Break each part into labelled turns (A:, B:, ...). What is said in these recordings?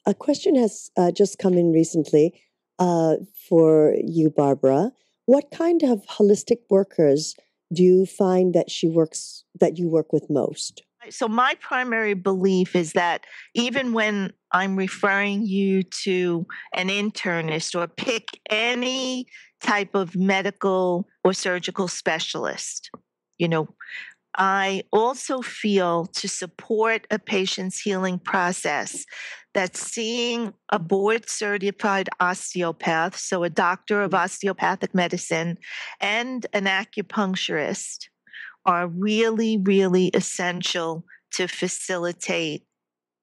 A: A question has just come in recently for you, Barbara. What kind of holistic workers do you find that you work with most?
B: So my primary belief is that even when I'm referring you to an internist or pick any type of medical or surgical specialist, you know, I also feel to support a patient's healing process that seeing a board certified osteopath, so a doctor of osteopathic medicine, and an acupuncturist are really, really essential to facilitate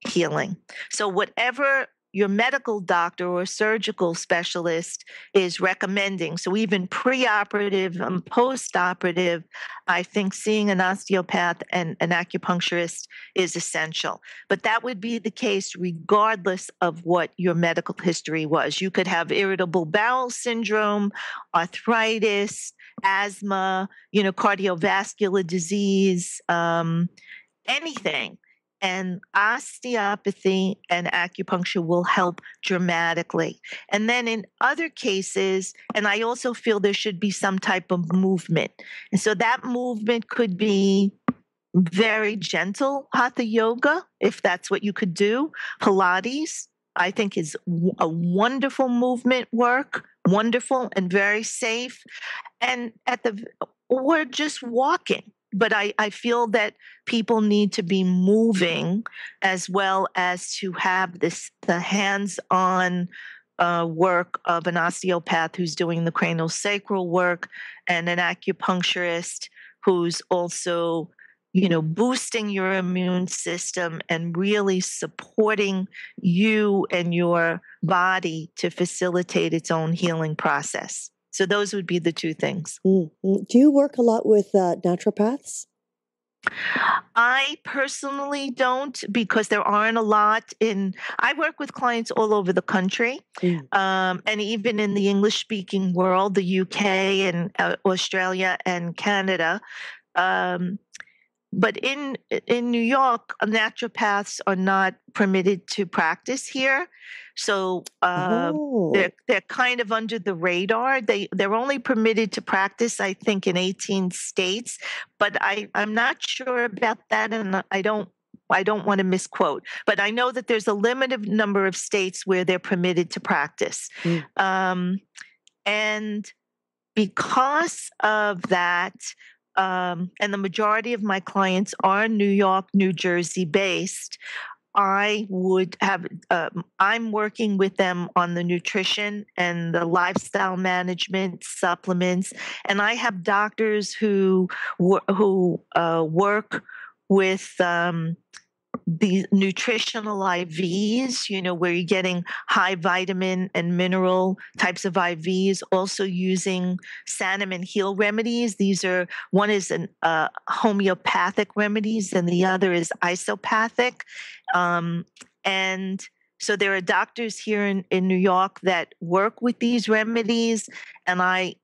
B: healing. So, whatever your medical doctor or surgical specialist is recommending, so even preoperative and postoperative, I think seeing an osteopath and an acupuncturist is essential. But that would be the case regardless of what your medical history was. You could have irritable bowel syndrome, arthritis, asthma, cardiovascular disease, anything. And osteopathy and acupuncture will help dramatically. And then in other cases, and I also feel there should be some type of movement. And so that movement could be very gentle hatha yoga, if that's what you could do. Pilates, I think, is a wonderful movement work, wonderful and very safe. And or just walking. But I feel that people need to be moving as well as to have the hands-on work of an osteopath who's doing the cranial sacral work and an acupuncturist who's also boosting your immune system and really supporting you and your body to facilitate its own healing process. So those would be the two things.
A: Mm-hmm. Do you work a lot with naturopaths?
B: I personally don't, because there aren't a lot I work with clients all over the country, and even in the English-speaking world, the UK and Australia and Canada. But in New York, naturopaths are not permitted to practice here, so they're kind of under the radar. They're only permitted to practice, I think, in 18 states, but I'm not sure about that, and I don't want to misquote. But I know that there's a limited number of states where they're permitted to practice, and because of that. And the majority of my clients are New York, New Jersey based. I'm working with them on the nutrition and the lifestyle management supplements. And I have doctors who work with the nutritional IVs, where you're getting high vitamin and mineral types of IVs, also using Sanum and Heal remedies. One is an homeopathic remedies and the other is isopathic. And so there are doctors here in New York that work with these remedies, and I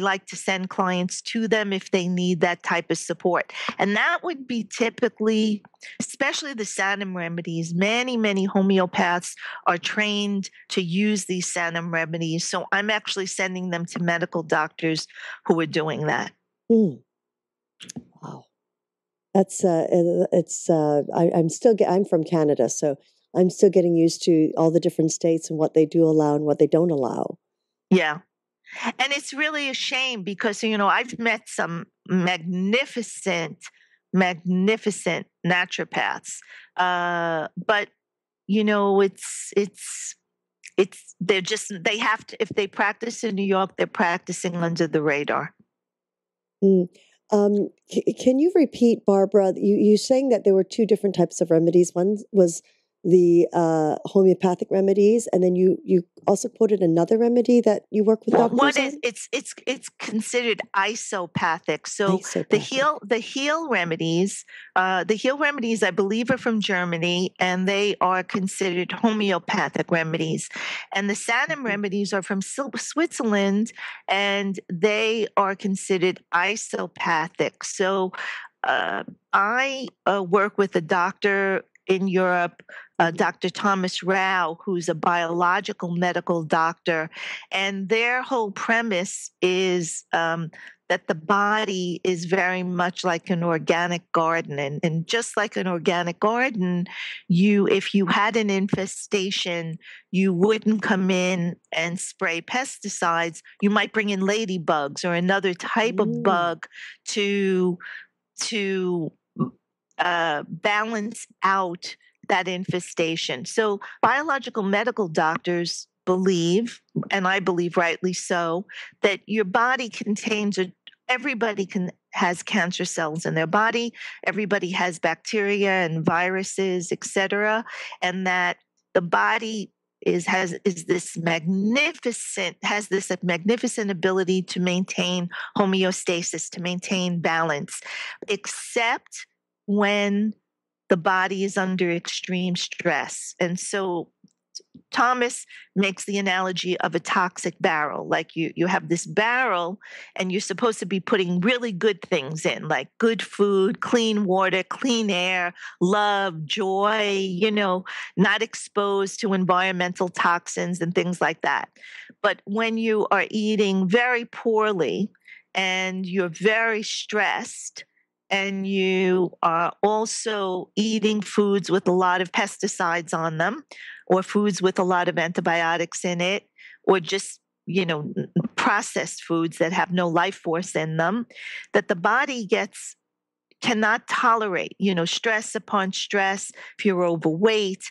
B: like to send clients to them if they need that type of support. And that would be typically, especially the Sanum remedies, many, many homeopaths are trained to use these Sanum remedies. So I'm actually sending them to medical doctors who are doing that.
A: Wow. That's, I'm from Canada, so I'm still getting used to all the different states and what they do allow and what they don't allow.
B: Yeah. And it's really a shame because, I've met some magnificent naturopaths. But, they have to, if they practice in New York, they're practicing under the radar.
A: Can you repeat, Barbara, you saying that there were two different types of remedies. One was the homeopathic remedies, and then you also quoted another remedy that you work with doctors
B: One is it's considered isopathic. So the heal remedies, I believe, are from Germany, and they are considered homeopathic remedies. And the Sanum remedies are from Switzerland, and they are considered isopathic. So I work with a doctor in Europe, Dr. Thomas Rao, who's a biological medical doctor. And their whole premise is that the body is very much like an organic garden. And just like an organic garden, if you had an infestation, you wouldn't come in and spray pesticides. You might bring in ladybugs or another type of bug to balance out that infestation. So biological medical doctors believe, and I believe rightly so, that your body contains everybody has cancer cells in their body. Everybody has bacteria and viruses, etc., and that the body has this magnificent ability to maintain homeostasis, to maintain balance, except when the body is under extreme stress. And so Thomas makes the analogy of a toxic barrel. Like you have this barrel and you're supposed to be putting really good things in, like good food, clean water, clean air, love, joy, not exposed to environmental toxins and things like that. But when you are eating very poorly and you're very stressed, and you are also eating foods with a lot of pesticides on them, or foods with a lot of antibiotics in it, or just, processed foods that have no life force in them, that the body cannot tolerate, stress upon stress if you're overweight.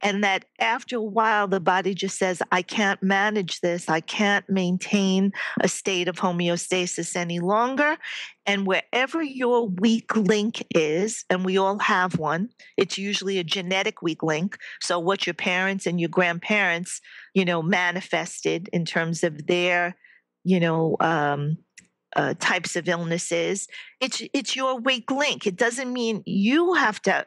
B: And that after a while, the body just says, I can't manage this. I can't maintain a state of homeostasis any longer. And wherever your weak link is, and we all have one, it's usually a genetic weak link. So what your parents and your grandparents, manifested in terms of their, types of illnesses, it's your weak link. It doesn't mean you have to,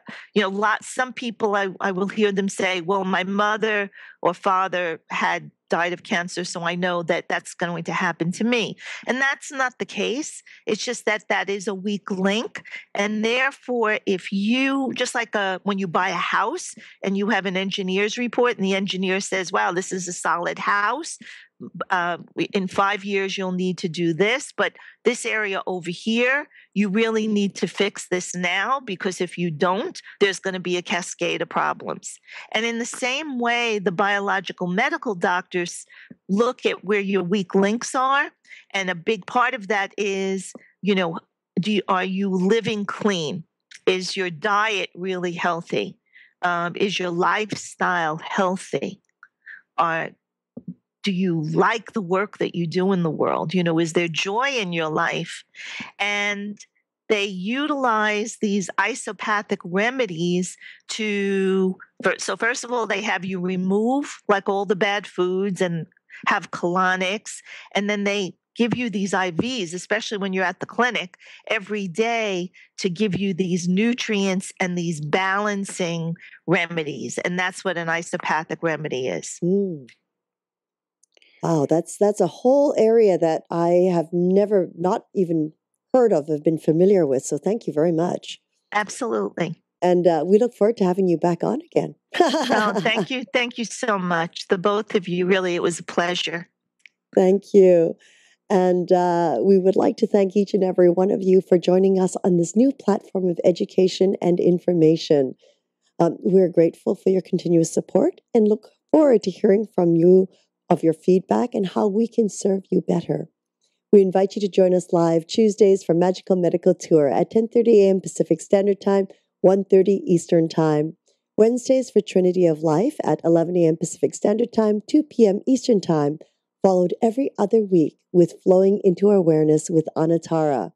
B: some people I will hear them say, well, my mother or father had died of cancer, so I know that that's going to happen to me. And that's not the case. It's just that is a weak link. And therefore, if you, just like when you buy a house and you have an engineer's report and the engineer says, wow, this is a solid house, in 5 years, you'll need to do this, but this area over here, you really need to fix this now, because if you don't, there's going to be a cascade of problems. And in the same way, the biological medical doctors look at where your weak links are. And a big part of that is, are you living clean? Is your diet really healthy? Is your lifestyle healthy? Do you like the work that you do in the world? Is there joy in your life? And they utilize these isopathic remedies so first of all, they have you remove like all the bad foods and have colonics. And then they give you these IVs, especially when you're at the clinic every day, to give you these nutrients and these balancing remedies. And that's what an isopathic remedy is.
A: Wow, that's a whole area that I have never, not even heard of, have been familiar with. So thank you very much.
B: Absolutely.
A: And we look forward to having you back on again.
B: Oh, thank you. Thank you so much. The both of you, really, it was a pleasure.
A: Thank you. And we would like to thank each and every one of you for joining us on this new platform of education and information. We're grateful for your continuous support and look forward to hearing from you of your feedback and how we can serve you better. We invite you to join us live Tuesdays for Magical Medical Tour at 10:30 a.m. Pacific Standard Time, 1:30 Eastern Time. Wednesdays for Trinity of Life at 11 a.m. Pacific Standard Time, 2 p.m. Eastern Time, followed every other week with Flowing into Awareness with Anatara.